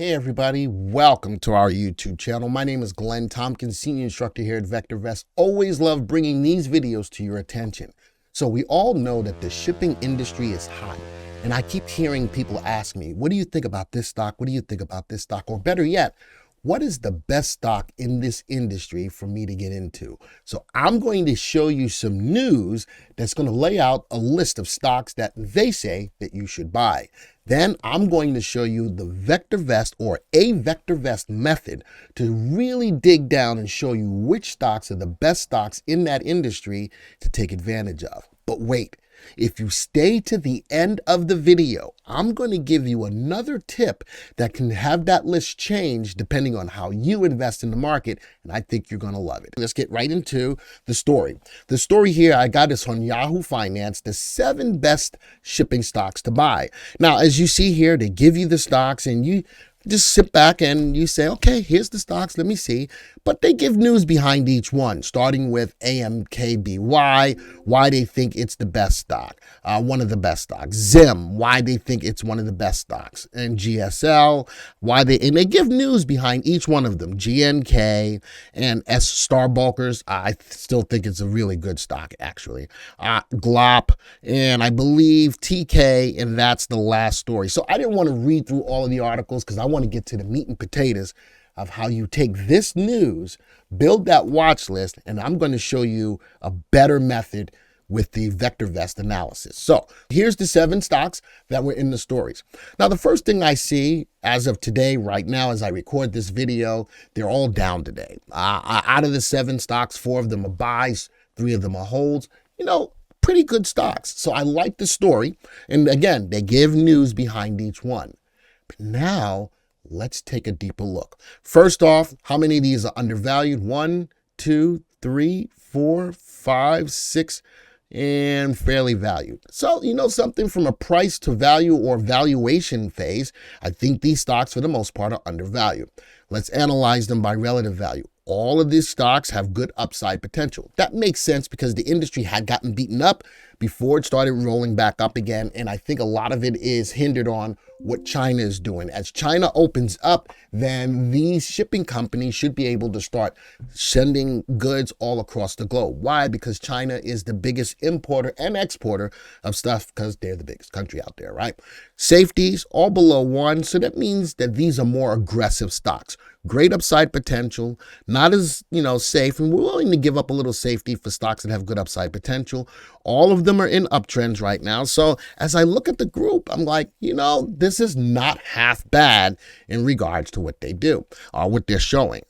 Hey everybody, welcome to our YouTube channel. My name is Glenn Tompkins, Senior Instructor here at VectorVest. Always love bringing these videos to your attention. So we all know that the shipping industry is hot. And I keep hearing people ask me, what do you think about this stock? What do you think about this stock? Or better yet, what is the best stock in this industry for me to get into? So I'm going to show you some news that's going to lay out a list of stocks that they say that you should buy. Then I'm going to show you the VectorVest or a VectorVest method to really dig down and show you which stocks are the best stocks in that industry to take advantage of. But wait, if you stay to the end of the video, I'm going to give you another tip that can have that list change depending on how you invest in the market, and I think you're going to love it. Let's get right into the story. The story here, I got this on Yahoo Finance, the 7 best shipping stocks to buy. Now, as you see here, they give you the stocks and you just sit back and you say, okay, here's the stocks, let me see. But they give news behind each one, starting with AMKBY, why they think it's the best stock, one of the best stocks. ZIM, why they think it's one of the best stocks. And GSL, and they give news behind each one of them. GNK and Star Bulkers, I still think it's a really good stock, actually. GLOP, and I believe TK, and that's the last story. So I didn't want to read through all of the articles because I want to get to the meat and potatoes of how you take this news, build that watch list, and I'm going to show you a better method with the VectorVest analysis. So here's the 7 stocks that were in the stories. Now, the first thing I see as of today, right now, as I record this video, they're all down today. Out of the 7 stocks, 4 of them are buys, 3 of them are holds. You know, pretty good stocks. So I like the story. And again, they give news behind each one. But now, let's take a deeper look. First off, how many of these are undervalued? 1, 2, 3, 4, 5, 6, and fairly valued. So, you know something, from a price to value or valuation phase, I think these stocks for the most part are undervalued. Let's analyze them by relative value. All of these stocks have good upside potential. That makes sense because the industry had gotten beaten up before it started rolling back up again. And I think a lot of it is hindered on what China is doing. As China opens up, then these shipping companies should be able to start sending goods all across the globe. Why? Because China is the biggest importer and exporter of stuff because they're the biggest country out there, right? Safeties all below 1. So that means that these are more aggressive stocks. Great upside potential, not as, safe, and we're willing to give up a little safety for stocks that have good upside potential. All of them are in uptrends right now. So as I look at the group, I'm like, this is not half bad in regards to what they do, what they're showing.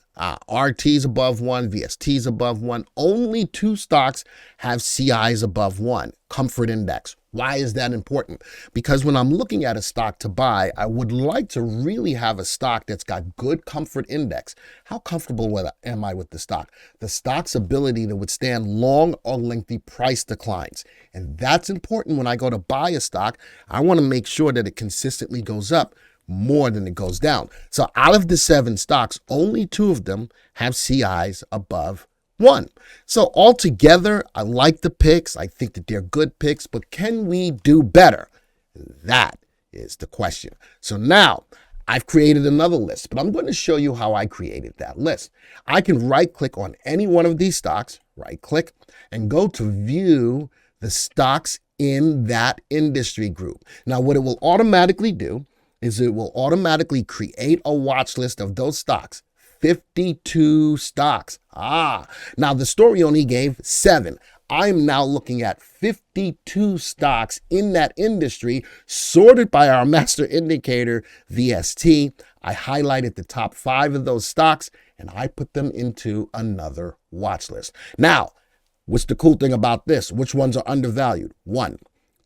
RT's above 1, VST's above 1. Only 2 stocks have CIs above 1, comfort index. Why is that important? Because when I'm looking at a stock to buy, I would like to really have a stock that's got good comfort index. How comfortable am I with the stock? The stock's ability to withstand long or lengthy price declines. And that's important when I go to buy a stock. I want to make sure that it consistently goes up more than it goes down. So out of the 7 stocks, only 2 of them have CIs above 1. So altogether, I like the picks. I think that they're good picks, but can we do better? That is the question. So now I've created another list, but I'm going to show you how I created that list. I can right click on any one of these stocks, right click, and go to view the stocks in that industry group. Now, what it will automatically do is it will automatically create a watch list of those stocks. 52 stocks. Now the story only gave 7. I'm now looking at 52 stocks in that industry, sorted by our master indicator, VST. I highlighted the top 5 of those stocks, and I put them into another watch list. Now, what's the cool thing about this? Which ones are undervalued? 1,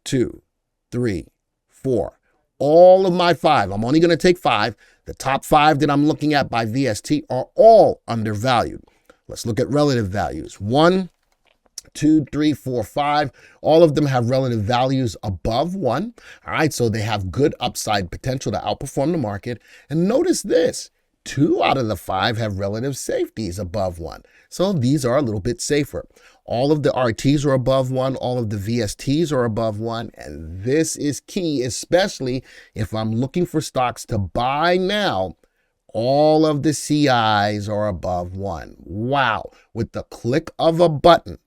2, 3, 4. All of my 5, I'm only going to take 5. The top 5 that I'm looking at by VST are all undervalued. Let's look at relative values. 1, 2, 3, 4, 5. All of them have relative values above 1. All right, so they have good upside potential to outperform the market. And notice this. 2 out of the 5 have relative safeties above 1. So these are a little bit safer. All of the RTs are above 1. All of the VSTs are above 1. And this is key, especially if I'm looking for stocks to buy now. All of the CIs are above 1. Wow. With the click of a button,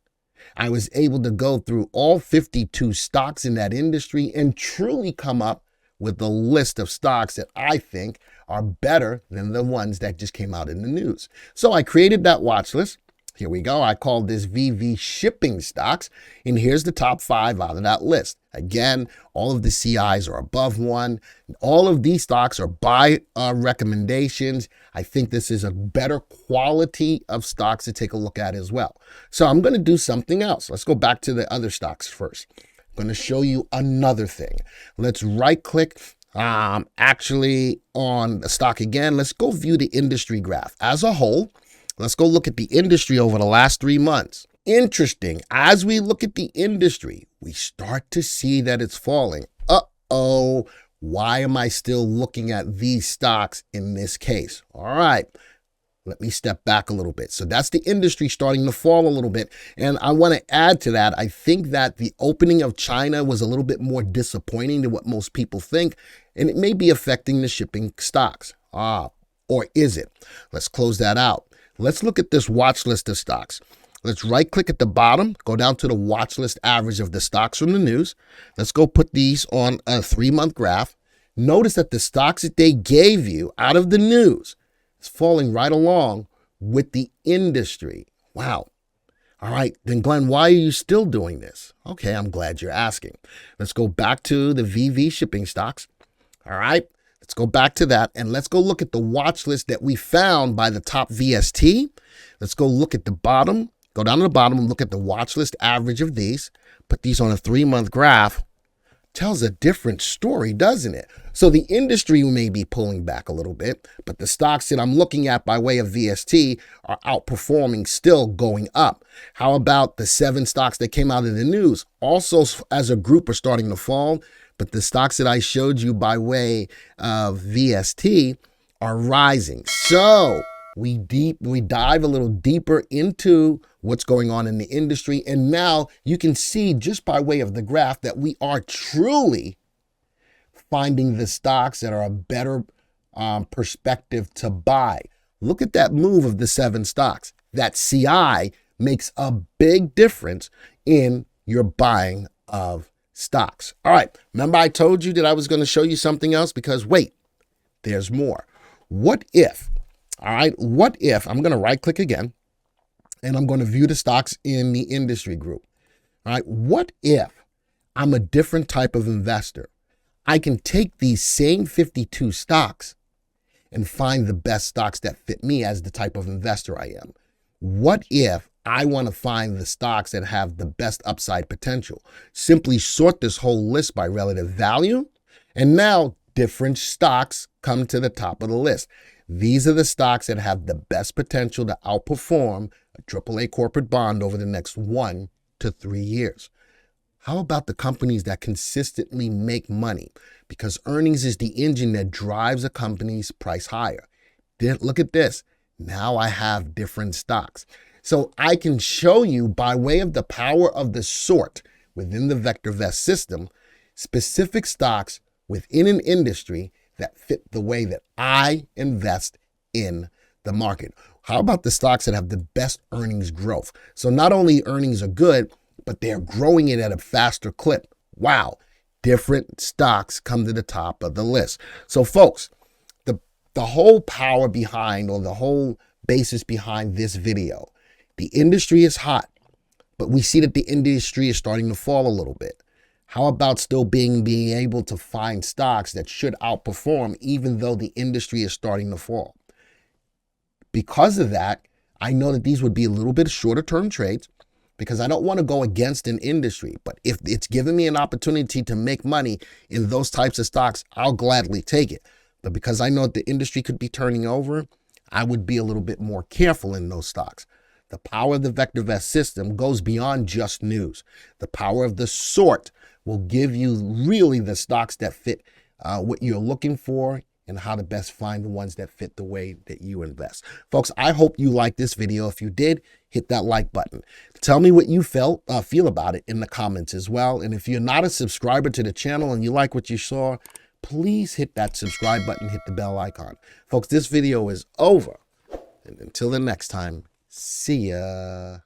I was able to go through all 52 stocks in that industry and truly come up with a list of stocks that I think are better than the ones that just came out in the news. So I created that watch list. Here we go. I called this VV shipping stocks, and here's the top 5 out of that list. Again, all of the CIs are above 1. All of these stocks are buy recommendations. I think this is a better quality of stocks to take a look at as well. So I'm going to do something else. Let's go back to the other stocks first. I'm going to show you another thing. Let's right click actually on the stock again. Let's go view the industry graph as a whole. Let's go look at the industry over the last 3 months. Interesting. As we look at the industry, we start to see that it's falling. Uh-oh. Why am I still looking at these stocks in this case? All right. Let me step back a little bit. So that's the industry starting to fall a little bit. And I want to add to that, I think that the opening of China was a little bit more disappointing than what most people think. And it may be affecting the shipping stocks. Or is it? Let's close that out. Let's look at this watch list of stocks. Let's right click at the bottom, go down to the watch list average of the stocks from the news. Let's go put these on a 3-month graph. Notice that the stocks that they gave you out of the news is falling right along with the industry. Wow. All right, then Glenn, why are you still doing this? Okay, I'm glad you're asking. Let's go back to the VV shipping stocks. All right. Let's go back to that and let's go look at the watch list that we found by the top VST. Let's go look at the bottom, go down to the bottom and look at the watch list average of these. Put these on a 3-month graph. Tells a different story, doesn't it? So the industry may be pulling back a little bit, but the stocks that I'm looking at by way of VST are outperforming, still going up. How about the 7 stocks that came out of the news? Also, as a group, are starting to fall. But the stocks that I showed you by way of VST are rising. So we dive a little deeper into what's going on in the industry. And now you can see just by way of the graph that we are truly finding the stocks that are a better perspective to buy. Look at that move of the 7 stocks. That CI makes a big difference in your buying of stocks. All right. Remember I told you that I was going to show you something else because wait, there's more. What if, all right, what if I'm going to right click again and I'm going to view the stocks in the industry group. All right. What if I'm a different type of investor? I can take these same 52 stocks and find the best stocks that fit me as the type of investor I am. What if I want to find the stocks that have the best upside potential? Simply sort this whole list by relative value, and now different stocks come to the top of the list. These are the stocks that have the best potential to outperform a AAA corporate bond over the next 1 to 3 years. How about the companies that consistently make money? Because earnings is the engine that drives a company's price higher. Look at this. Now I have different stocks. So I can show you by way of the power of the sort within the VectorVest system, specific stocks within an industry that fit the way that I invest in the market. How about the stocks that have the best earnings growth? So not only earnings are good, but they're growing it at a faster clip. Wow. Different stocks come to the top of the list. So folks, the whole power behind, or the whole basis behind this video, the industry is hot, but we see that the industry is starting to fall a little bit. How about still being able to find stocks that should outperform even though the industry is starting to fall? Because of that, I know that these would be a little bit shorter term trades because I don't want to go against an industry. But if it's giving me an opportunity to make money in those types of stocks, I'll gladly take it. But because I know that the industry could be turning over, I would be a little bit more careful in those stocks. The power of the VectorVest system goes beyond just news. The power of the sort will give you really the stocks that fit what you're looking for and how to best find the ones that fit the way that you invest. Folks, I hope you liked this video. If you did, hit that like button. Tell me what you feel about it in the comments as well. And if you're not a subscriber to the channel and you like what you saw, please hit that subscribe button, hit the bell icon. Folks, this video is over. And until the next time, see ya.